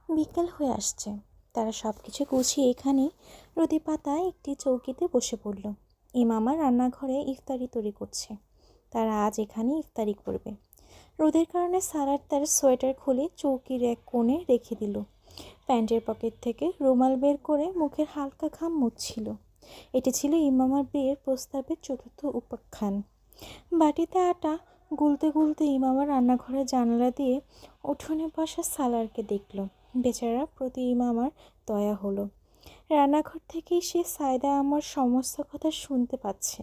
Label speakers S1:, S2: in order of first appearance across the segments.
S1: বিকেল হয়ে আসছে। তারা সব কিছু গুছিয়ে এখানে রোদে পাতায় একটি চৌকিতে বসে পড়ল। ইমামা রান্নাঘরে ইফতারি তৈরি করছে। তারা আজ এখানে ইফতারি করবে। রোদের কারণে সারার তার সোয়েটার খুলে চৌকির এক কোণে রেখে দিল। প্যান্টের পকেট থেকে রুমাল বের করে মুখের হালকা ঘাম মুছছিল। এটি ছিল ইমামার বিয়ের প্রস্তাবের চতুর্থ উপাখ্যান। বাটিতে আটা গুলতে গুলতে ইমামা রান্নাঘরের জানালা দিয়ে উঠোনে বসা সালারকে দেখল। বেচারা প্রতি ইমামার দয়া হলো। রান্নাঘর থেকেই সে সায়দা আমার সমস্ত কথা শুনতে পাচ্ছে,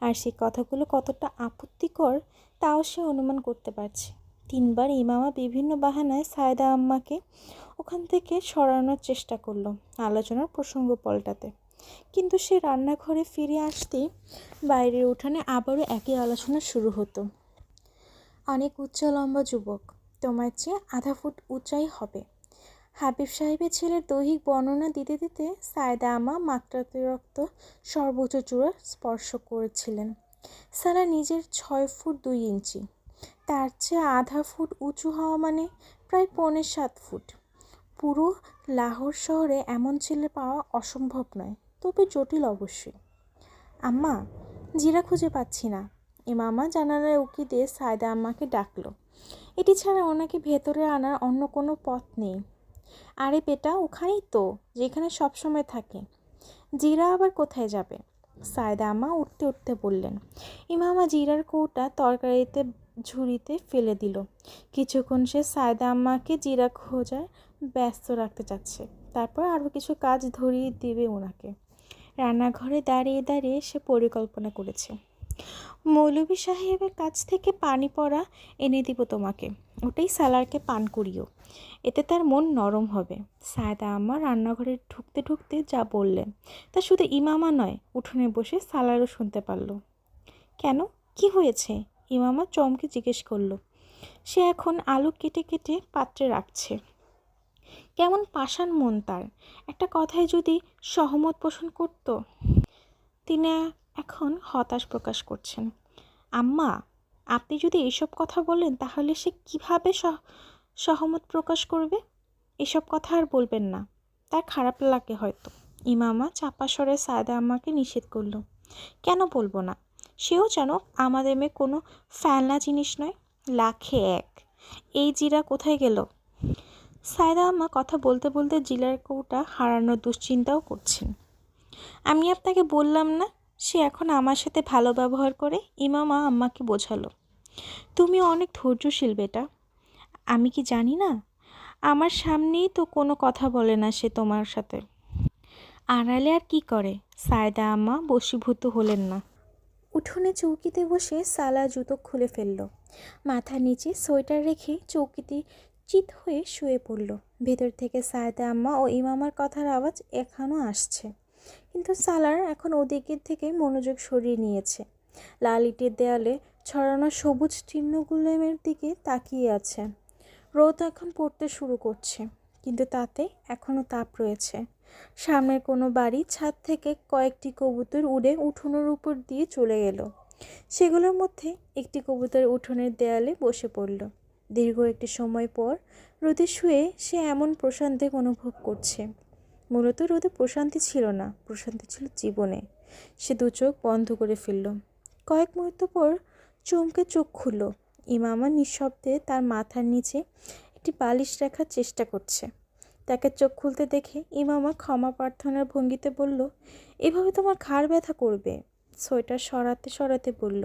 S1: আর সেই কথাগুলো কতটা আপত্তিকর তাও সে অনুমান করতে পারছে। 3বার ইমামা বিভিন্ন বাহানায় সায়দা আম্মাকে ওখান থেকে সরানোর চেষ্টা করলো, আলোচনার প্রসঙ্গ পাল্টাতে। কিন্তু সে রান্নাঘরে ফিরে আসতেই বাইরের উঠানে আবারও একই আলোচনা শুরু হতো। অনেক উচ্চ লম্বা যুবক, তোমার চেয়ে আধা ফুট উঁচাই হবে। হাবিব সাহেবের ছেলের দৈহিক বর্ণনা দিতে দিতে সায়দা আম্মা মাত্রাতিরিক্ত সর্বোচ্চ চূড়া স্পর্শ করেছিলেন। সারা নিজের 6 ফুট 2 ইঞ্চি, তার চেয়ে আধা ফুট উঁচু হওয়া মানে প্রায় 6.75 ফুট। পুরো লাহোর শহরে এমন ছেলে পাওয়া অসম্ভব নয়, তবে জটিল অবশ্যই। আম্মা, জিরা খুঁজে পাচ্ছি না। ইমামা জানালায় উকি দিয়ে সায়দা আম্মাকে ডাকলো। এটি ছাড়া ওনাকে ভেতরে আনার অন্য কোনো পথ নেই। আরে বেটা, ওখানেই তো, যেখানে সবসময় থাকে। জিরা আবার কোথায় যাবে? সায়দা আম্মা উঠতে উঠতে বললেন। ইমামা জিরার কৌটা তরকারিতে ঝুড়িতে ফেলে দিল। কিছুক্ষণ সে সায়দা আম্মাকে জিরা খোঁজায় ব্যস্ত রাখতে চাচ্ছে, তারপর আরও কিছু কাজ ধরিয়ে দেবে ওনাকে। রান্নাঘরে দাঁড়িয়ে দাঁড়িয়ে সে পরিকল্পনা করেছে, মৌলভী সাহেবের কাছ থেকে পানি পড়া এনে দিব তোমাকে, ওটাই সালারকে পান করিও, এতে তার মন নরম হবে। সায়দা আম্মা রান্নাঘরে ঢুকতে ঢুকতে যা বললেন তা শুধু ইমামা নয়, উঠোনে বসে সালারও শুনতে পারল। কেন, কি হয়েছে? ইমামা চমকে জিজ্ঞেস করল। সে এখন আলু কেটে কেটে পাত্রে রাখছে। কেমন পাষাণ মন তার, একটা কথায় যদি সহমত পোষণ করত। তিনি এখন হতাশ প্রকাশ করছেন। আম্মা, আপনি যদি এসব কথা বলেন তাহলে সে কিভাবে সহমত প্রকাশ করবে? এসব কথা আর বলবেন না, তার খারাপ লাগে হয়তো। ইমামা চাপা স্বরে সায়দা আম্মাকে নিষেধ করল। কেন বলবো না? সেও যেন আমাদের মেয়ে কোনো ফেলনা জিনিস নয়। লাখে এক। এই জিরা কোথায় গেল? সায়দা আম্মা কথা বলতে বলতে জিরার কৌটা হারানোর দুশ্চিন্তাও করছেন। আমি আপনাকে বললাম না, সে এখন আমার সাথে ভালো ব্যবহার করে। ইমামা আম্মাকে বোঝালো। তুমি অনেক ধৈর্যশীল বেটা। আমি কি জানি না? আমার সামনেই তো কোনো কথা বলে না সে তোমার সাথে। আড়ালে আর কি করে? সায়দা আম্মা বশীভূত হলেন না। উঠোনে চৌকিতে বসে সালা জুতো খুলে ফেলল। মাথার নিচে সোয়েটার রেখে চৌকিতে চিত হয়ে শুয়ে পড়ল। ভেতর থেকে সায়দা আম্মা ও ইমামার কথার আওয়াজ এখনও আসছে, কিন্তু সালার এখন ওদিকের থেকে মনোযোগ সরিয়ে নিয়েছে। লাল ইটের দেয়ালে ছড়ানো সবুজ চিহ্নগুলোর দিকে তাকিয়ে আছে। রোদ এখন পড়তে শুরু করছে, কিন্তু তাতে এখনও তাপ রয়েছে। সামনের কোনো বাড়ির ছাদ থেকে কয়েকটি কবুতর উড়ে উঠোনের উপর দিয়ে চলে গেল। সেগুলোর মধ্যে একটি কবুতর উঠোনের দেয়ালে বসে পড়ল। দীর্ঘ একটি সময় পর রোদে শুয়ে সে এমন প্রশান্তি অনুভব করছে। মূলত রোদে প্রশান্তি ছিল না, প্রশান্তি ছিল জীবনে। সে দু চোখ বন্ধ করে ফেলল। কয়েক মুহূর্ত পর চমকে চোখ খুলল। ইমামা নিঃশব্দে তার মাথার নিচে একটি বালিশ রাখার চেষ্টা করছে। তাকে চোখ খুলতে দেখে ইমামা ক্ষমা প্রার্থনার ভঙ্গিতে বলল, এভাবে তোমার ঘাড় ব্যথা করবে। সোয়েটার সরাতে সরাতে বলল।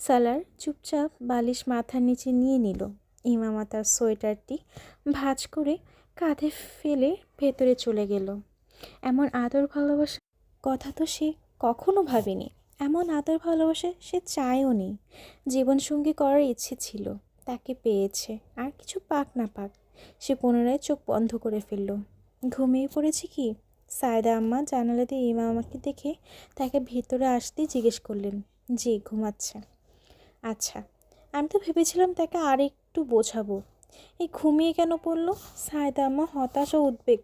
S1: সালার চুপচাপ বালিশ মাথার নিচে নিয়ে নিল। ইমামা তার সোয়েটারটি ভাঁজ করে কাঁধে ফেলে ভেতরে চলে গেল। এমন আদর ভালোবাসা কথা তো সে কখনো ভাবেনি। এমন আদর ভালোবাসা সে চায়ও নি। জীবনসঙ্গী করার ইচ্ছে ছিল, তাকে পেয়েছে। আর কিছু পাক না পাক, সে পুনরায় চোখ বন্ধ করে ফেলল। ঘুমিয়ে পড়েছে কি? সায়দা আম্মা জানালা দিয়ে ইমামাকে দেখে তাকে ভিতরে আসতেই জিজ্ঞেস করলেন। জি, ঘুমাচ্ছে। আচ্ছা, আমি তো ভেবেছিলাম তাকে আর একটু বোঝাবো। এই ঘুমিয়ে কেন পড়লো? সায়দা আম্মা হতাশ ও উদ্বেগ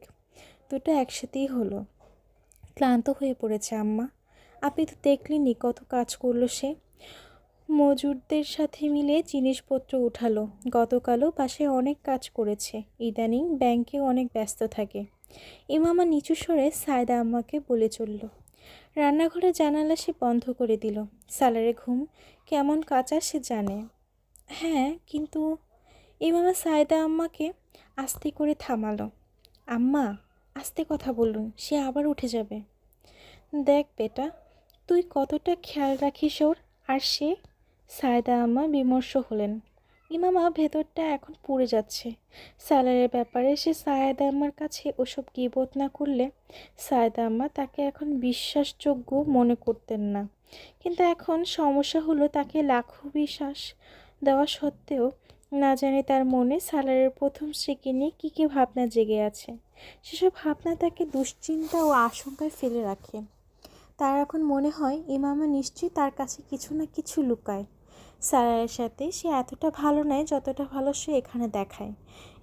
S1: দুটো একসাথেই হলো। ক্লান্ত হয়ে পড়েছে আম্মা। আপনি তো দেখলেনই কত কাজ করলো সে। মজুরদের সাথে মিলে জিনিসপত্র উঠালো। গতকালও বাসায় অনেক কাজ করেছে। ইদানিং ব্যাংকে অনেক ব্যস্ত থাকে। ইমামা নিচু স্বরে সায়দা আম্মাকে বলে চলল। রান্নাঘরে জানালা সে বন্ধ করে দিল। সালারে ঘুম কেমন কাঁচা সে জানে। হ্যাঁ, কিন্তু ইমামা সায়দা আম্মাকে আস্তে করে থামালো। আম্মা, আস্তে কথা বলুন, সে আবার উঠে যাবে। দেখ বেটা, তুই কতটা খেয়াল রাখিস ওর। আর সে? সায়দা আম্মা বিমর্ষ হলেন। ইমামা ভেতরটা এখন পুড়ে যাচ্ছে। সালারের ব্যাপারে সে সায়দা আম্মার কাছে ওসব গীবত না করলে সায়দা আম্মা তাকে এখন বিশ্বাসযোগ্য মনে করতেন না। কিন্তু এখন সমস্যা হলো, তাকে লাখো বিশ্বাস দেওয়া সত্ত্বেও না জানি তার মনে সালারের প্রথম স্ত্রীকে নিয়ে কী ভাবনা জেগে আছে। সেসব ভাবনা তাকে দুশ্চিন্তা ও আশঙ্কায় ফেলে রাখে। তার এখন মনে হয় ইমামা নিশ্চয়ই তার কাছে কিছু না কিছু লুকায়। সালারের সাথে সে এতটা ভালো নয় যতটা ভালো সে এখানে দেখায়।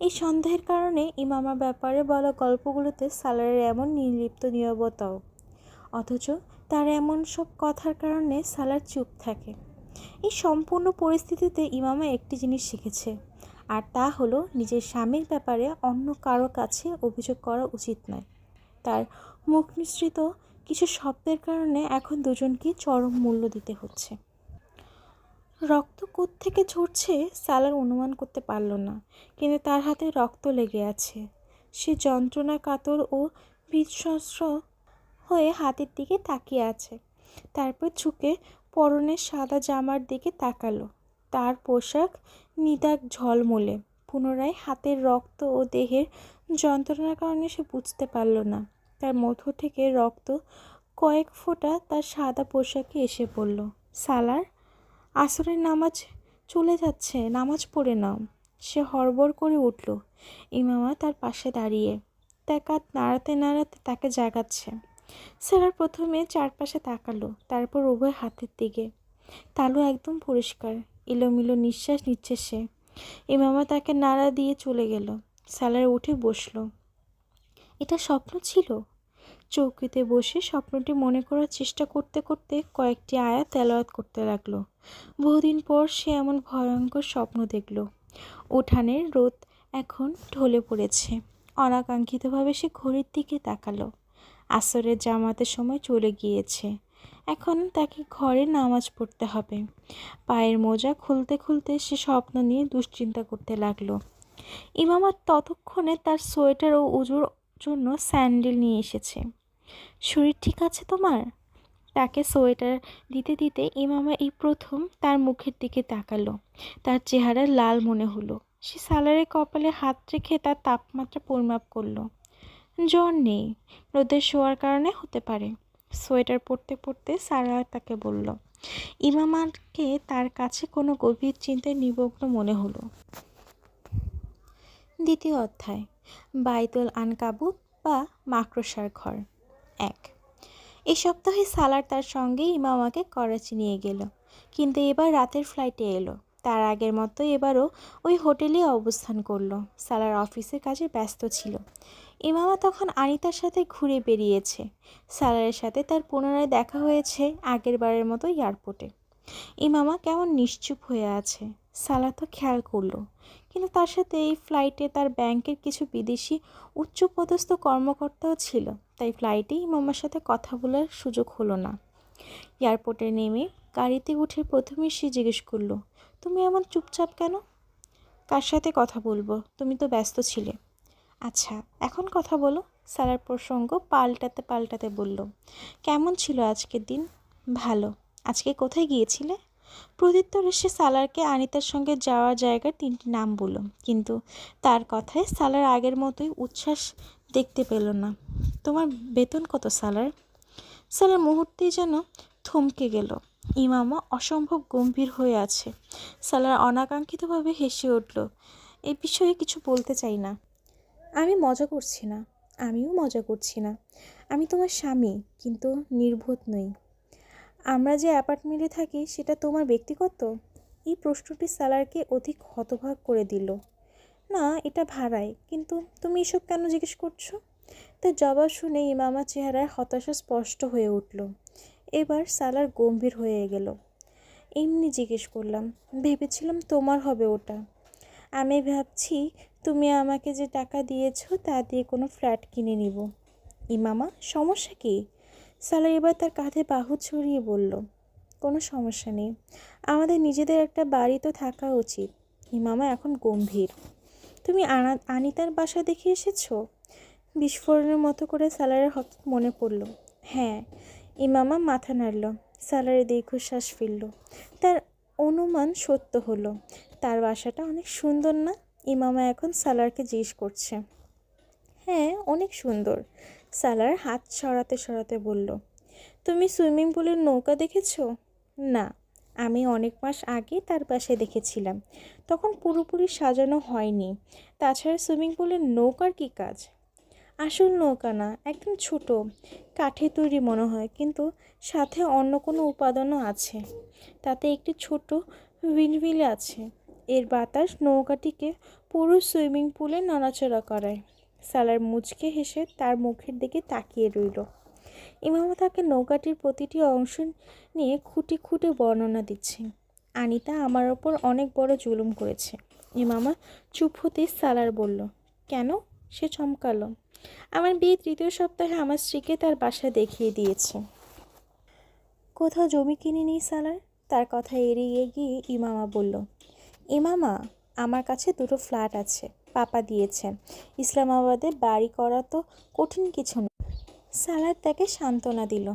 S1: এই সন্দেহের কারণে ইমামার ব্যাপারে বলা গল্পগুলোতে সালারের এমন নির্লিপ্ত নীরবতাও। অথচ তার এমন সব কথার কারণে সালার চুপ থাকে। এই সম্পূর্ণ পরিস্থিতিতে ইমামা একটি জিনিস শিখেছে, আর তা হলো নিজের স্বামীর ব্যাপারে অন্য কারো কাছে অভিযোগ করা উচিত নয়। তার মুখ নিঃসৃত কিছু শব্দের কারণে এখন দুজনকেই চরম মূল্য দিতে হচ্ছে। রক্ত কোত্থেকে ঝরছে সালার অনুমান করতে পারল না, কিন্তু তার হাতে রক্ত লেগে আছে। সে যন্ত্রণা কাতর ও বিশ্বস্ত হয়ে হাতের দিকে তাকিয়ে আছে। তারপর ঝুঁকে পরনের সাদা জামার দিকে তাকালো। তার পোশাক নিদাগ ঝলমলে। পুনরায় হাতের রক্ত ও দেহের যন্ত্রণার কারণে সে বুঝতে পারল না। তার মধ্য থেকে রক্ত কয়েক ফোঁটা তার সাদা পোশাকে এসে পড়ল। সালার, আসরের নামাজ চলে যাচ্ছে, নামাজ পড়ে নাও। সে হড়বড় করে উঠল। ইমামা তার পাশে দাঁড়িয়ে তার কাঁধ নাড়াতে নাড়াতে তাকে জাগাচ্ছে। সালার প্রথমে চারপাশে তাকালো, তারপর উভয় হাতের দিকে। তালু একদম পরিষ্কার, এলোমেলো নিঃশ্বাস নিচ্ছে সে। ইমামা তাকে নাড়া দিয়ে চলে গেল। সালার উঠে বসল। এটা স্বপ্ন ছিল? চৌকিতে বসে স্বপ্নটি মনে করার চেষ্টা করতে করতে কয়েকটি আয়াত তেলাওয়াত করতে লাগলো। বহুদিন পর সে এমন ভয়ঙ্কর স্বপ্ন দেখল। উঠানের রোদ এখন ঢলে পড়েছে। অনাকাঙ্ক্ষিতভাবে সে ঘড়ির দিকে তাকালো। আসরের জামাতের সময় চলে গিয়েছে। এখন তাকে ঘরে নামাজ পড়তে হবে। পায়ের মোজা খুলতে খুলতে সে স্বপ্ন নিয়ে দুশ্চিন্তা করতে লাগলো। ইমামা ততক্ষণে তার সোয়েটার ও উজুর জন্য স্যান্ডেল নিয়ে এসেছে। শরীর ঠিক আছে তোমার? তাকে সোয়েটার দিতে দিতে ইমামা এই প্রথম তার মুখের দিকে তাকালো। তার চেহারা লাল মনে হলো। সে সালারের কপালে হাত রেখে তার তাপমাত্রা পরিমাপ করলো। জ্বর নেই, রোদের শোয়ার কারণে হতে পারে। সোয়েটার পরতে পরতে সারা তাকে বলল। ইমামাকে তার কাছে কোনো গভীর চিন্তায় নিমগ্ন মনে হলো। দ্বিতীয় অধ্যায়, বাইতুল আনকাবুত বা মাকড়সার ঘর। 1। এই সপ্তাহে সালার তার সঙ্গে ইমামাকে করাচি নিয়ে গেল, কিন্তু এবার রাতের ফ্লাইটে এলো। তার আগের মতো এবারও ওই হোটেলেই অবস্থান করলো। সালার অফিসের কাজে ব্যস্ত ছিল। ইমামা তখন আনিতার সাথে ঘুরে বেরিয়েছে। সালারের সাথে তার পুনরায় দেখা হয়েছে আগের বারের মতো এয়ারপোর্টে। ইমামা কেমন নিশ্চুপ হয়ে আছে। সালা তো খেয়াল করলো, কিন্তু তার সাথে এই ফ্লাইটে তার ব্যাংকের কিছু বিদেশি উচ্চপদস্থ কর্মকর্তাও ছিল। তাই ফ্লাইটে ইমামার সাথে কথা বলার সুযোগ হলো না। এয়ারপোর্টে নেমে গাড়িতে উঠে প্রথমে সে জিজ্ঞেস করলো, তুমি এমন চুপচাপ কেন? কার সাথে কথা বলবো? তুমি তো ব্যস্ত ছিলে। আচ্ছা, এখন কথা বলো। সালার প্রসঙ্গ পাল্টাতে পাল্টাতে বলল, কেমন ছিল আজকের দিন? ভালো। আজকে কোথায় গিয়েছিলে? প্রত্যুত্তরে সে সালারকে আনিতার সঙ্গে যাওয়ার জায়গার 3টি নাম বলল, কিন্তু তার কথায় সালার আগের মতোই উচ্ছ্বাস দেখতে পেল না। তোমার বেতন কত সালার? সালার মুহূর্তেই যেন থমকে গেল। ইমামা অসম্ভব গম্ভীর হয়ে আছে। সালার অনাকাঙ্ক্ষিতভাবে হেসে উঠল। এই বিষয়ে কিছু বলতে চাই না। আমি মজা করছি না। আমিও মজা করছি না। আমি তোমার স্বামী, কিন্তু নির্বোধ নই। আমরা যে অ্যাপার্টমেন্টে থাকি সেটা তোমার ব্যক্তিগত? এই প্রশ্নটি সালারকে অধিক হতবাক করে দিল। না, এটা ভাড়ায়। কিন্তু তুমি এসব কেন জিজ্ঞেস করছো? তার জবাব শুনে ইমামার চেহারায় হতাশা স্পষ্ট হয়ে উঠল। এবার সালার গম্ভীর হয়ে গেল। এমনি জিজ্ঞেস করলাম, ভেবেছিলাম তোমার হবে ওটা। আমি ভাবছি তুমি আমাকে যে টাকা দিয়েছো তা দিয়ে কোনো ফ্ল্যাট কিনে নিব। ইমামা, সমস্যা কী? সালার এবার তার কাঁধে বাহু ছড়িয়ে বলল, কোনো সমস্যা নেই, আমাদের নিজেদের একটা বাড়ি তো থাকা উচিত। ইমামা এখন গম্ভীর। তুমি আনিতার বাসা দেখে এসেছো? বিস্ফোরণের মতো করে সালারের হঠাৎ মনে পড়ল। হ্যাঁ। ইমামা মাথা নাড়ল। সালারের দীর্ঘশ্বাস ফেলল। তার অনুমান সত্য হলো। তার বাসাটা অনেক সুন্দর না? ইমামা এখন সালারকে জিজ্ঞেস করছে। হ্যাঁ, অনেক সুন্দর। সালার হাত সরাতে সরাতে বলল। তুমি সুইমিং পুলের নৌকা দেখেছো? না, আমি অনেক মাস আগে তার বাসায় দেখেছিলাম। তখন পুরোপুরি সাজানো হয়নি। তাছাড়া সুইমিং পুলের নৌকার কী কাজ? আসল নৌকা না, একদম ছোট, কাঠে তৈরি মনে হয়, কিন্তু সাথে অন্য কোনো উপাদানও আছে। তাতে একটি ছোট হুইল আছে। এর বাতাস নৌকাটিকে পুরো সুইমিং পুলে নড়াচড়া করায়। সালার মুচকে হেসে তার মুখের দিকে তাকিয়ে রইল। ইমামা তাকে নৌকাটির প্রতিটি অংশ নিয়ে খুঁটে খুঁটে বর্ণনা দিচ্ছে। আনিতা আমার ওপর অনেক বড় জুলুম করেছে। ইমামা চুপ হতেই সালার বলল, কেন? সে চমকালো। আমার বিয়ে 3য় সপ্তাহে আমার স্ত্রীকে তার বাসা দেখিয়ে দিয়েছে। কোথাও জমি কিনে নিই সালার? তার কথা এড়িয়ে গিয়ে ইমামা বলল, ইমামা, আমার কাছে 2টো ফ্ল্যাট আছে, পাপা দিয়েছেন। ইসলামাবাদে বাড়ি করা তো কঠিন কিছু না। সালার তাকে সান্ত্বনা দিল।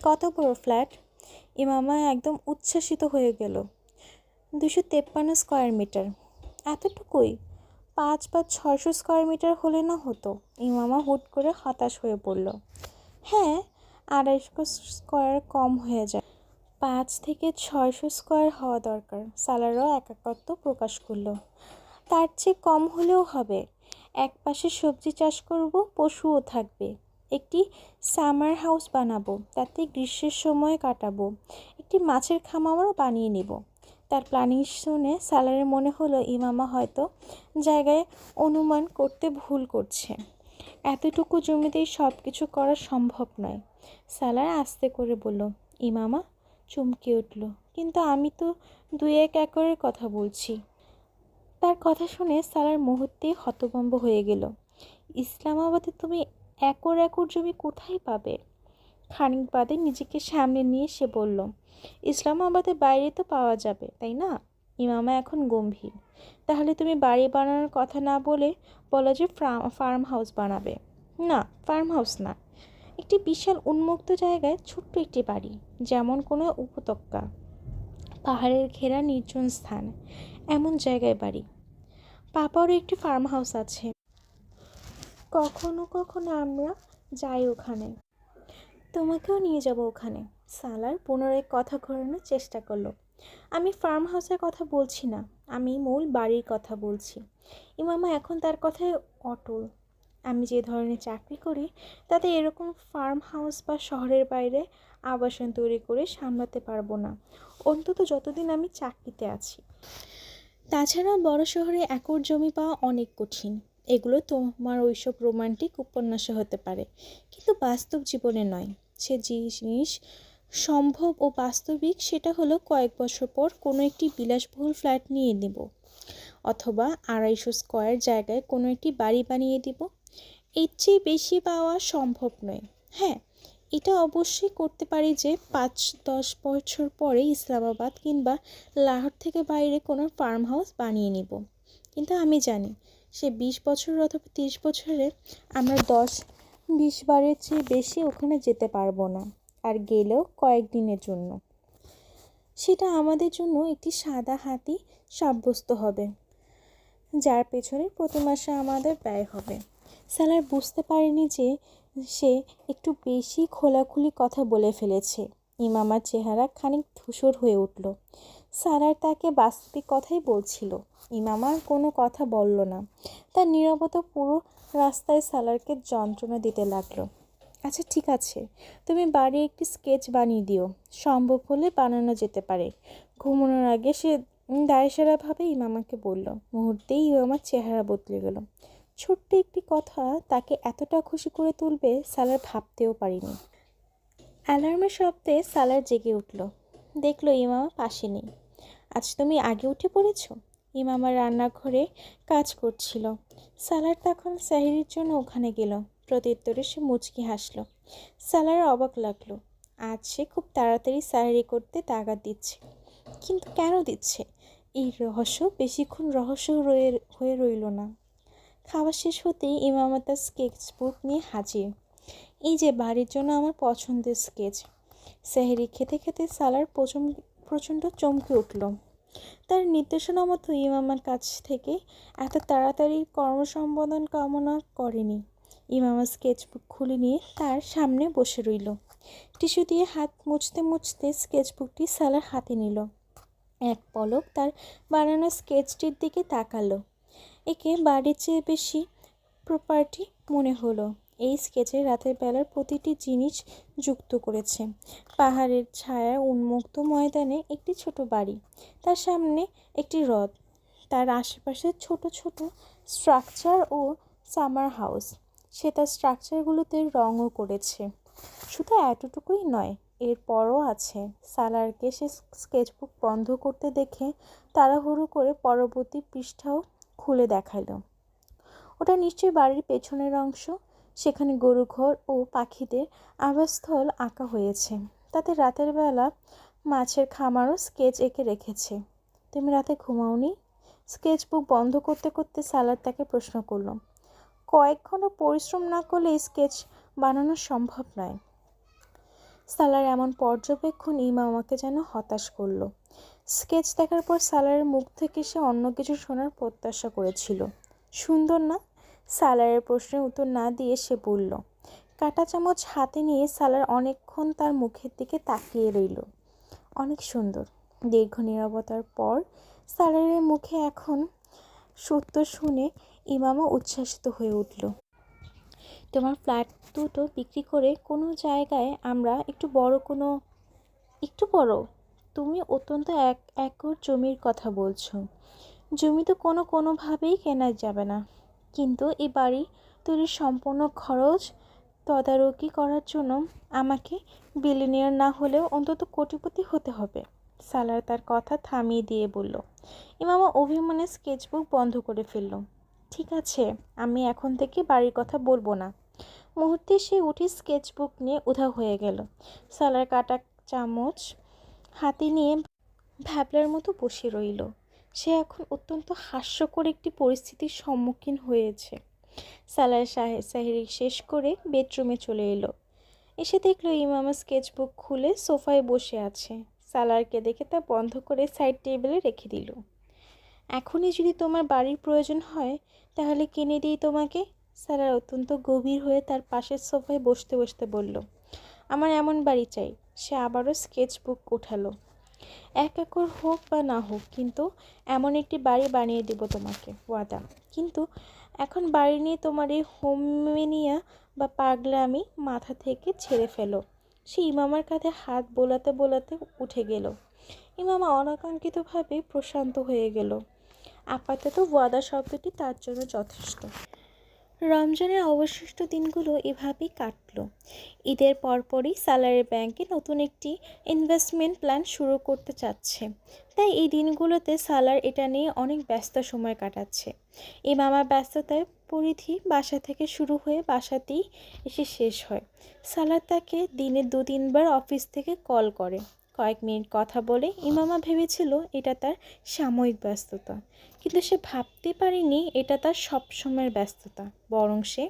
S1: কত বড় ফ্ল্যাট? ইমামা একদম উচ্ছ্বাসিত হয়ে গেল। 253 স্কোয়ার মিটার। এতটুকুই? 5 বা 600 স্কোয়ার মিটার হলে না হতো? ইমামা হুট করে হতাশ হয়ে পড়ল। হ্যাঁ, 250 স্কোয়ার কম হয়ে যায়। 5 থেকে 600 স্কোয়ার হওয়া দরকার। সালারও একাকিত্ব প্রকাশ করল। তার চেয়ে কম হলেও হবে। এক পাশে সবজি চাষ করব, পশুও থাকবে। একটি সামার হাউস বানাবো, তাতে গ্রীষ্মের সময় কাটাবো। একটি মাছের খামারও বানিয়ে নিব। তার প্ল্যানিং শুনে সালারের মনে হলো ইমামা হয়তো জায়গায় অনুমান করতে ভুল করছে। এতটুকু জমিতেই সব কিছু করা সম্ভব নয়। সালার আস্তে করে বলল। ইমামা চমকে উঠল। কিন্তু আমি তো 2-1 একরের কথা বলছি। তার কথা শুনে সালার মুহূর্তেই হতভম্ব হয়ে গেল। ইসলামাবাদে তুমি একর একর জমি কোথায় পাবে? খানিক বাদে নিজেকে সামনে নিয়ে সে বলল, ইসলামাবাদের বাইরে তো পাওয়া যাবে, তাই না? ইমামা এখন গম্ভীর। তাহলে তুমি বাড়ি বানানোর কথা না বলে বলো যে ফার্ম হাউস বানাবে। না, ফার্ম হাউস না, একটি বিশাল উন্মুক্ত জায়গায় ছোট্ট একটি বাড়ি, যেমন কোনো উপত্যকা, পাহাড়ের ঘেরা নির্জন স্থান, এমন জায়গায় বাড়ি। পাপারও একটি ফার্ম হাউস আছে। কখনো কখনো আমরা যাই ওখানে। তোমাকেও নিয়ে যাব ওখানে। সালার পুনরায় কথা ঘোরানোর চেষ্টা করলো। আমি ফার্ম হাউসের কথা বলছি না, আমি মূল বাড়ির কথা বলছি। ইমামা এখন তার কথায় অটল। আমি যে ধরনের চাকরি করি তাতে এরকম ফার্ম হাউস বা শহরের বাইরে আবাসন তৈরি করে সামলাতে পারবো না, অন্তত যতদিন আমি চাকরিতে আছি। তাছাড়া বড় শহরে একর জমি পাওয়া অনেক কঠিন। এগুলো তোমার ওইসব রোমান্টিক উপন্যাসে হতে পারে, কিন্তু বাস্তব জীবনে নয়। সে জিনিস সম্ভব ও বাস্তবিক সেটা হলো কয়েক বছর পর কোনো একটি বিলাসবহুল ফ্ল্যাট নিয়ে নেব, অথবা 250 স্কোয়ার জায়গায় কোনো একটি বাড়ি বানিয়ে দিব। এর চেয়ে বেশি পাওয়া সম্ভব নয়। হ্যাঁ, এটা অবশ্যই করতে পারি যে 5-10 বছর পরে ইসলামাবাদ কিংবা লাহোর থেকে বাইরে কোনো ফার্ম হাউস বানিয়ে নিব। কিন্তু আমি জানি সে 20 বছর অথবা 30 বছরে আমরা 10-20 বারের চেয়ে বেশি ওখানে যেতে পারবো না, আর গেলেও কয়েকদিনের জন্য। সেটা আমাদের জন্য একটি সাদা হাতি সাব্যস্ত হবে, যার পেছনে প্রতি মাসে আমাদের ব্যয় হবে। সালার বুঝতে পারেনি যে সে একটু বেশি খোলাখুলি কথা বলে ফেলেছে। ইমামার চেহারা খানিক ধূসর হয়ে উঠল। সালার তাকে বাস্তবিক কথাই বলছিল। ইমামা কোনো কথা বলল না। তার নীরবতা পুরো রাস্তায় সালারকে যন্ত্রণা দিতে লাগলো। আচ্ছা ঠিক আছে, তুমি বাড়ি একটি স্কেচ বানিয়ে দিও, সম্ভব হলে বানানো যেতে পারে। ঘুমানোর আগে সে দায়সারাভাবে ইমামাকে বলল। মুহূর্তেই ইমামার চেহারা বদলে গেল। ছোট্ট একটি কথা তাকে এতটা খুশি করে তুলবে সালার ভাবতেও পারিনি। অ্যালার্মের শব্দে সালার জেগে উঠল। দেখলো ইমামা পাশে নেই। আজ তুমি আগে উঠে পড়েছো? ইমামা রান্নাঘরে কাজ করছিল। সালার তখন সাহিরির জন্য ওখানে গেল। প্রত্যুত্তরে সে মুচকি হাসল। সালার অবাক লাগলো। আজ সে খুব তাড়াতাড়ি সাহেরি করতে তাগাদ দিচ্ছে। কিন্তু কেন দিচ্ছে? এই রহস্য বেশিক্ষণ রহস্য হয়ে রইল না। খাওয়া শেষ হতেই ইমামা তার স্কেচবুক নিয়ে হাজির। এই যে বাড়ির জন্য আমার পছন্দের স্কেচ। সেহরি খেতে খেতে সালার প্রচণ্ড চমকে উঠল। তার নির্দেশনা মতো ইমামার কাছ থেকে এত তাড়াতাড়ি কর্মসম্পাদন কামনা করেনি। ইমামা স্কেচবুক খুলে নিয়ে তার সামনে বসে রইল। টিস্যু দিয়ে হাত মুছতে মুছতে স্কেচবুকটি সালার হাতে নিল। এক পলক তার বানানো স্কেচটির দিকে তাকালো। একে বাড়ির চেয়ে বেশি প্রপার্টি মনে হলো। এই স্কেচে রাতের বেলার প্রতিটি জিনিস যুক্ত করেছে। পাহাড়ের ছায়া উন্মুক্ত ময়দানে একটি ছোট বাড়ি, তার সামনে একটি হ্রদ, তার আশেপাশে ছোট ছোট স্ট্রাকচার ও সামার হাউস। সে তার স্ট্রাকচারগুলোতে রঙও করেছে। শুধু এতটুকুই নয়, এরপরও আছে। সালারকে সে স্কেচবুক বন্ধ করতে দেখে তাড়াহুড়ো করে পরবর্তী পৃষ্ঠাও খুলে দেখালো। ওটা নিশ্চয়ই বাড়ির পেছনের অংশ। সেখানে গরুঘর ও পাখিদের আবাসস্থল আঁকা হয়েছে। তাতে রাতের বেলা মাছের খামারও স্কেচ এঁকে রেখেছে। তুমি রাতে ঘুমাওনি? স্কেচবুক বন্ধ করতে করতে সালার তাকে প্রশ্ন করল। কয়েক ঘন্টা পরিশ্রম না করলে স্কেচ বানানো সম্ভব নয়। সালার এমন পর্যবেক্ষণ ইমামাকে যেন হতাশ করল। স্কেচ দেখার পর সালারের মুখ থেকে সে অন্য কিছু শোনার প্রত্যাশা করেছিল। সুন্দর না? সালারের প্রশ্নের উত্তর না দিয়ে সে বলল। কাঁটা চামচ হাতে নিয়ে সালার অনেকক্ষণ তার মুখের দিকে তাকিয়ে রইল। অনেক সুন্দর। দীর্ঘ নীরবতার পর সালারের মুখে এখন সত্য শুনে ইমামা উচ্ছ্বাসিত হয়ে উঠল। তোমার ফ্ল্যাট দুটো বিক্রি করে কোনো জায়গায় আমরা একটু বড়। তুমি অত্যন্ত এক একর জমির কথা বলছো। জমি তো কোনোভাবেই কেনা যাবে না, কিন্তু এই বাড়ি তৈরির সম্পূর্ণ খরচ তদারকি করার জন্য আমাকে বিলিয়নিয়ার না হলেও অন্তত কোটিপতি হতে হবে। সালার তার কথা থামিয়ে দিয়ে বলল। ইমামা অভিমানে স্কেচবুক বন্ধ করে ফেলল। ঠিক আছে, আমি এখন থেকে বাড়ির কথা বলবো না। মুহূর্তে সে উঠে স্কেচবুক নিয়ে উধাও হয়ে গেল। সালার কাটা চামচ হাতে নিয়ে ভ্যাবলার মতো বসে রইল। সে এখন অত্যন্ত হাস্যকর একটি পরিস্থিতির সম্মুখীন হয়েছে। সালার সাহেরি শেষ করে বেডরুমে চলে এলো। এসে দেখলো ইমামা স্কেচবুক খুলে সোফায় বসে আছে। সালারকে দেখে তা বন্ধ করে সাইড টেবিলে রেখে দিল। এখনই যদি তোমার বাড়ির প্রয়োজন হয় তাহলে কিনে দিই তোমাকে। সালার অত্যন্ত গভীর হয়ে তার পাশের সোফায় বসতে বসতে বলল। আমার এমন বাড়ি চাই। সে আবারও স্কেচবুক উঠালো। 1 একর হোক বা না হোক, কিন্তু এমন একটি বাড়ি বানিয়ে দেব তোমাকে, ওয়াদা। কিন্তু এখন বাড়ি নিয়ে তোমার এই হোমমেনিয়া বা পাগলামি মাথা থেকে ছেড়ে ফেলো। সে ইমামার কাঁধে হাত বোলাতে বোলাতে উঠে গেল। ইমামা অনাকাঙ্ক্ষিতভাবে প্রশান্ত হয়ে গেল। আপাতত ওয়াদা শব্দটি তার জন্য যথেষ্ট। রমজানের অবশিষ্ট দিনগুলো এভাবেই কাটল। ঈদের পরপরই সালারের ব্যাংকে নতুন একটি ইনভেস্টমেন্ট প্ল্যান শুরু করতে চাচ্ছে। তাই এই দিনগুলোতে সালার এটা নিয়ে অনেক ব্যস্ত সময় কাটাচ্ছে। ইমামার ব্যস্ততার পরিধি বাসা থেকে শুরু হয়ে বাসাতেই এসে শেষ হয়। সালার তাকে দিনে 2-3 বার অফিস থেকে কল করে। কয়েক মিনিট কথা বলে ইমামা ভেবেছিল এটা তার সাময়িক ব্যস্ততা, কিন্তু সে ভাবতে পারেনি এটা তার সবসময়ের ব্যস্ততা। বরং সে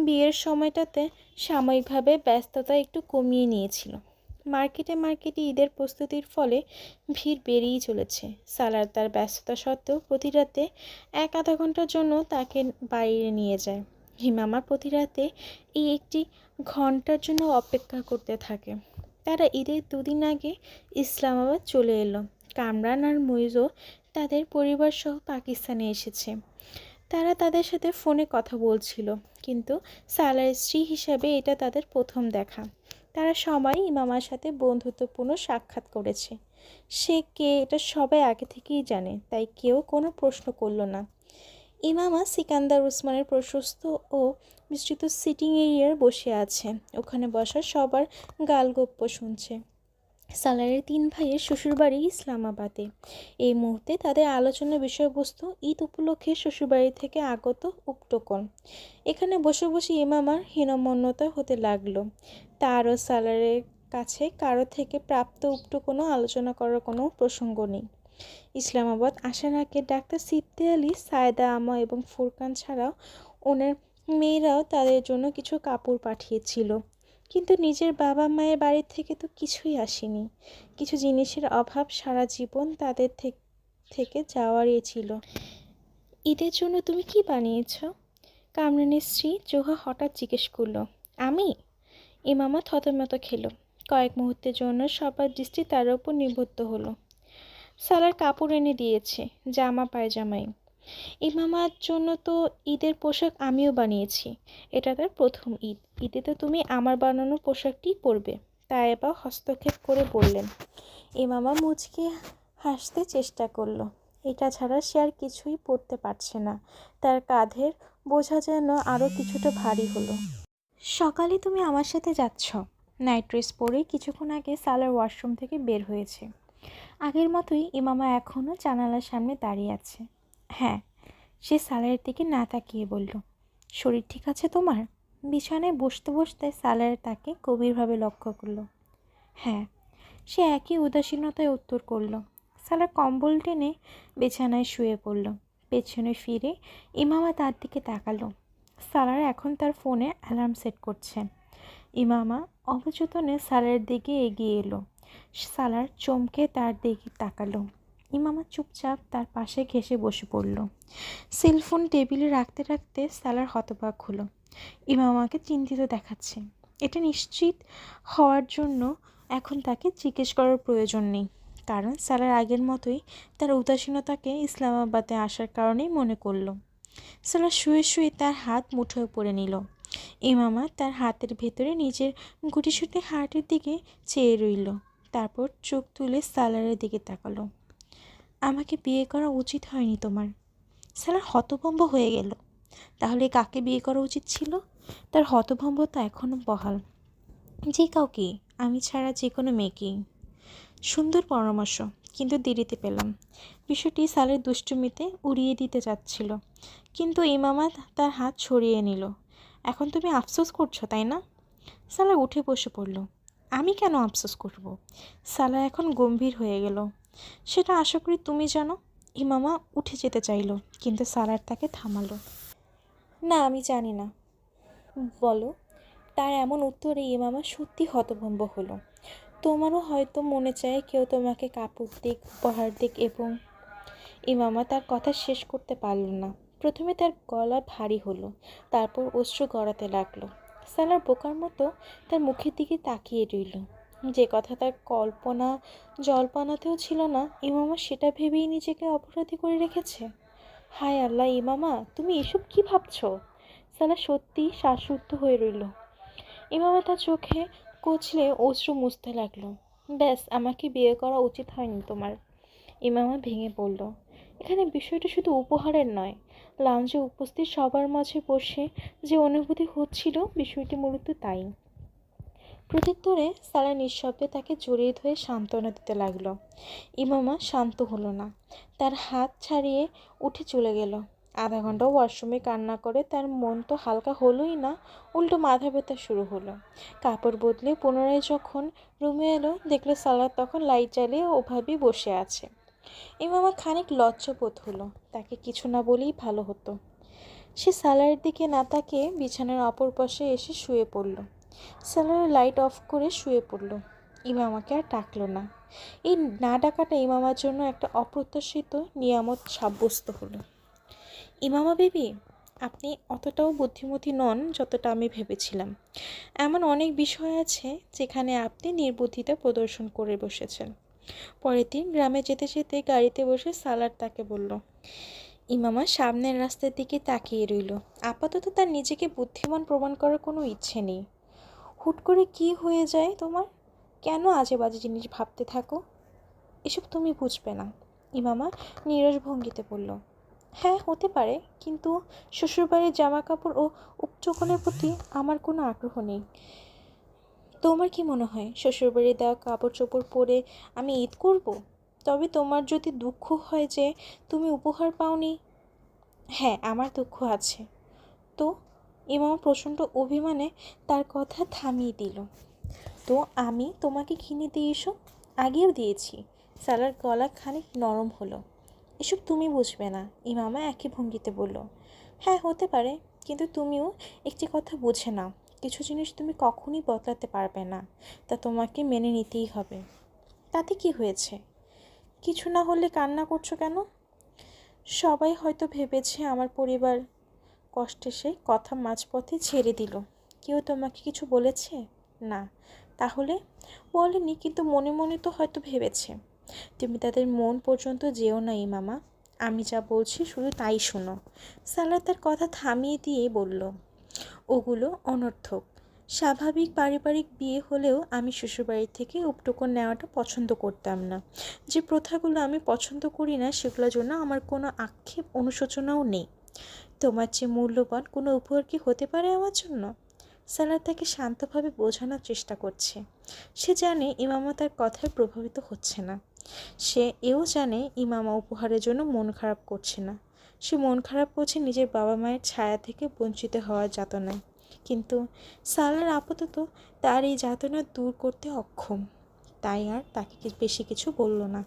S1: বিয়ের সময়টাতে সাময়িকভাবে ব্যস্ততা একটু কমিয়ে নিয়েছিল। মার্কেটে ঈদের প্রস্তুতির ফলে ভিড় বেড়েই চলেছে। সালার তার ব্যস্ততা সত্ত্বেও প্রতি রাতে 1-আধা ঘন্টার জন্য তাকে বাইরে নিয়ে যায়। ইমামা প্রতি রাতে এই 1টি ঘন্টার জন্য অপেক্ষা করতে থাকে। তারা ঈদের 2 দিন আগে ইসলামাবাদ চলে এলো। কামরান আর মুইজো তাদের পরিবারসহ পাকিস্তানে এসেছে। তারা তাদের সাথে ফোনে কথা বলছিল, কিন্তু সালার স্ত্রী হিসাবে এটা তাদের প্রথম দেখা। তারা সবাই ইমামার সাথে বন্ধুত্বপূর্ণ সাক্ষাৎ করেছে। সে কে এটা সবাই আগে থেকেই জানে, তাই কেউ কোনো প্রশ্ন করল না। ইমামা সিকান্দার ওসমানের প্রশস্ত ও বিস্তৃত সিটিং এরিয়ার বসে আছে। ওখানে বসা সবার গালগপ্প শুনছে। সালারের 3 ভাইয়ের শ্বশুরবাড়ি ইসলামাবাদে। এই মুহূর্তে তাদের আলোচনার বিষয়বস্তু ঈদ উপলক্ষে শ্বশুরবাড়ি থেকে আগত উপটোকন। এখানে বসে বসে ইমামার হীনমন্যতা হতে লাগলো। তার ও সালারের কাছে কারো থেকে প্রাপ্ত উপটোকনও আলোচনা করার কোনো প্রসঙ্গ নেই। ইসলামাবাদ আসার আগে ডাক্তার সিফতে আলী, সায়েদা আমা এবং ফুরকান ছাড়াও ওনার মেয়েরাও তাদের জন্য কিছু কাপড় পাঠিয়েছিল। কিন্তু নিজের বাবা মায়ের বাড়ি থেকে তো কিছুই আসেনি। কিছু জিনিসের অভাব সারা জীবন তাদের থেকে যাওয়ারই ছিল। ঈদের জন্য তুমি কি বানিয়েছ? কামরানের স্ত্রী জোহা হঠাৎ জিজ্ঞেস করলো। আমি? ইমামা থতমত খেলো। কয়েক মুহূর্তের জন্য সবার দৃষ্টি তার উপর নিবদ্ধ হলো। সালার কাপড় এনে দিয়েছে, জামা পায়জামাই। ইমামার জন্য তো ঈদের পোশাক আমিও বানিয়েছি। এটা তার প্রথম ঈদ। ঈদে তো তুমি আমার বানানো পোশাকটি পরবে। তায়েবা হস্তক্ষেপ করে বললেন। ইমামা মুচকে হাসতে চেষ্টা করলো। এটা ছাড়া সে আর কিছুই পরতে পারছে না। তার কাঁধের বোঝা যেন আরও কিছুটা ভারী হলো। সকালে তুমি আমার সাথে যাচ্ছ। নাইট ড্রেস পরে কিছুক্ষণ আগে সালার ওয়াশরুম থেকে বের হয়েছে। আগের মতোই ইমামা এখনও জানালার সামনে দাঁড়িয়ে আছে। হ্যাঁ, সে সালারের দিকে না তাকিয়ে বলল। শরীর ঠিক আছে তোমার? বিছানায় বসতে বসতে সালার তাকে গভীরভাবে লক্ষ্য করল। হ্যাঁ, সে একই উদাসীনতায় উত্তর করল। সালার কম্বল টেনে বিছানায় শুয়ে পড়ল। পেছনে ফিরে ইমামা তার দিকে তাকালো। সালার এখন তার ফোনে অ্যালার্ম সেট করছে। ইমামা অবচেতনে সালারের দিকে এগিয়ে এলো। সালার চমকে তার দিকে তাকালো। ইমামা চুপচাপ তার পাশে ঘেঁষে বসে পড়ল। সেলফোন টেবিলে রাখতে রাখতে সালার হতবাক হলো। ইমামাকে চিন্তিত দেখাচ্ছে। এটা নিশ্চিত হওয়ার জন্য এখন তাকে জিজ্ঞেস করার প্রয়োজন নেই, কারণ সালার আগের মতোই তার উদাসীনতাকে ইসলামাবাদে আসার কারণেই মনে করল। সালার শুয়ে শুয়ে তার হাত মুঠোয় পড়ে নিল। ইমামা তার হাতের ভেতরে নিজের গুটিসুটি হার্টের দিকে চেয়ে রইল। তারপর চোখ তুলে সালারের দিকে তাকালো। আমাকে বিয়ে করা উচিত হয়নি তোমার। সালার হতভম্ব হয়ে গেল। তাহলে কাকে বিয়ে করা উচিত ছিল? তার হতভম্বতা এখনও বহাল। যে কাউকে, আমি ছাড়া যে কোনো মেয়েকেই। সুন্দর পরামর্শ, কিন্তু দেরিতে পেলাম। বিষয়টি সালের দুষ্টুমিতে উড়িয়ে দিতে চাচ্ছিল, কিন্তু ইমামা তার হাত সরিয়ে নিল। এখন তুমি আফসোস করছো, তাই না? সালা উঠে বসে পড়ল। আমি কেন আফসোস করব? সালা এখন গম্ভীর হয়ে গেল। সেটা আশা করি তুমি জানো। ইমামা উঠে যেতে চাইল, কিন্তু সালার তাকে থামালো। না, আমি জানি না। বলো। তার এমন উত্তরে ইমামা সত্যি হতভম্ব হলো। তোমারও হয়তো মনে চায় কেউ তোমাকে কাপড় দিক, উপহার দিক এবং... ইমামা তার কথা শেষ করতে পারল না। প্রথমে তার গলা ভারী হলো, তারপর অশ্রু গড়াতে লাগলো। সালার বোকার মতো তার মুখের দিকে তাকিয়ে রইল। যে কথা তার কল্পনা জল্পনাতেও ছিল না, ইমামা সেটা ভেবেই নিজেকে অপরাধী করে রেখেছে। হায় আল্লাহ, ইমামা তুমি এসব কি ভাবছো? সালা সত্যি শ্বাসরুদ্ধ হয়ে রইল। ইমামা তার চোখে কচলে অশ্রু মুছতে লাগলো। ব্যাস, আমাকে বিয়ে করা উচিত হয়নি তোমার। ইমামা ভেঙে পড়ল। এখানে বিষয়টা শুধু উপহারের নয়। লাউঞ্জে উপস্থিত সবার মাঝে বসে যে অনুভূতি হচ্ছিল, বিষয়টি মূলত তাই। প্রত্যুত্তরে সারা নিঃশব্দে তাকে জড়িয়ে ধরে সান্ত্বনা দিতে লাগলো। ইমামা শান্ত হলো না। তার হাত ছাড়িয়ে উঠে চলে গেল। আধা ঘন্টা ওয়াশরুমে কান্না করে তার মন তো হালকা হলোই না, উল্টো মাথা ব্যথা শুরু হলো। কাপড় বদলে পুনরায় যখন রুমে এলো, দেখলো সালাদ তখন লাইট জ্বালিয়ে ওভাবেই বসে আছে। ইমামা খানিক লজ্জাবোধ হলো। তাকে কিছু না বলেই ভালো হতো। সে সালারের দিকে না তাকিয়ে বিছানার অপর পাশে এসে শুয়ে পড়ল। সালার লাইট অফ করে শুয়ে পড়ল। ইমামাকে আর ডাকলো না। এই না ডাকাটা ইমামার জন্য একটা অপ্রত্যাশিত নিয়ামত সাব্যস্ত হলো। ইমামা বেবি, আপনি অতটাও বুদ্ধিমতী নন যতটা আমি ভেবেছিলাম। এমন অনেক বিষয় আছে যেখানে আপনি নির্বুদ্ধিতা প্রদর্শন করে বসেছেন। পরের দিন গ্রামে যেতে যেতে গাড়িতে বসে সালার তাকে বলল। ইমামা সামনের রাস্তার দিকে তাকিয়ে রইল। আপাতত তার নিজেকে বুদ্ধিমান প্রমাণ করার কোনো ইচ্ছে নেই। হুট করে কি হয়ে যায় তোমার? কেন আজে বাজে জিনিস ভাবতে থাকো? এসব তুমি বুঝবে না। ইমামা নীরস ভঙ্গিতে বলল। হ্যাঁ, হতে পারে, কিন্তু শ্বশুরবাড়ির জামা কাপড় ও উপটোকনের প্রতি আমার কোনো আগ্রহ নেই। তোমার কি মনে হয় শ্বশুরবাড়ি দেওয়া কাপড় চোপড় পরে আমি ঈদ করব? তবে তোমার যদি দুঃখ হয় যে তুমি উপহার পাওনি। হ্যাঁ, আমার দুঃখ আছে। তো ইমাম প্রচণ্ড অভিমানে তার কথা থামিয়ে দিল। তো আমি তোমাকে কিনে দিয়ে এসো, আগেও দিয়েছি। সালার গলা খানিক নরম হলো। এসব তুমি বুঝবে না, ইমামা একই ভঙ্গিতে বলল। হ্যাঁ হতে পারে, কিন্তু তুমিও একটি কথা বুঝে নাও, কিছু জিনিস তুমি কখনই বদলাতে পারবে না, তা তোমাকে মেনে নিতেই হবে। তাতে কি হয়েছে? কিছু না হলে কান্না করছো কেন? সবাই হয়তো ভেবেছে আমার পরিবার। কষ্টে সে কথা মাঝপথে ছেড়ে দিল। কেউ তোমাকে কিছু বলেছে? না। তাহলে? বলেনি, কিন্তু মনে মনে তো হয়তো ভেবেছে। তুমি তাদের মন পর্যন্ত যেও না মামা, আমি যা বলছি শুধু তাই শোনো। সালাদ তার কথা থামিয়ে দিয়ে বলল, ওগুলো অনর্থক। স্বাভাবিক পারিবারিক বিয়ে হলেও আমি শ্বশুরবাড়ি থেকে উপটকন নেওয়াটা পছন্দ করতাম না। যে প্রথাগুলো আমি পছন্দ করি না সেগুলোর জন্য আমার কোনো আক্ষেপ অনুশোচনাও নেই। তোমার চেয়ে মূল্যবান কোনো উপহার কি হতে পারে আমার জন্য? সালাদ তাকে শান্তভাবে বোঝানোর চেষ্টা করছে। সে জানে ইমামা তার কথায় প্রভাবিত হচ্ছে না। সে এও জানে ইমামা উপহারের জন্য মন খারাপ করছে না। সে মন খারাপ করছে নিজের বাবা মায়ের ছায়া থেকে বঞ্চিত হওয়ার যাতনায়। কিন্তু সালার আপাতত তার এই যাতনা দূর করতে অক্ষম, তাই আর তাকে বেশি কিছু বলল না।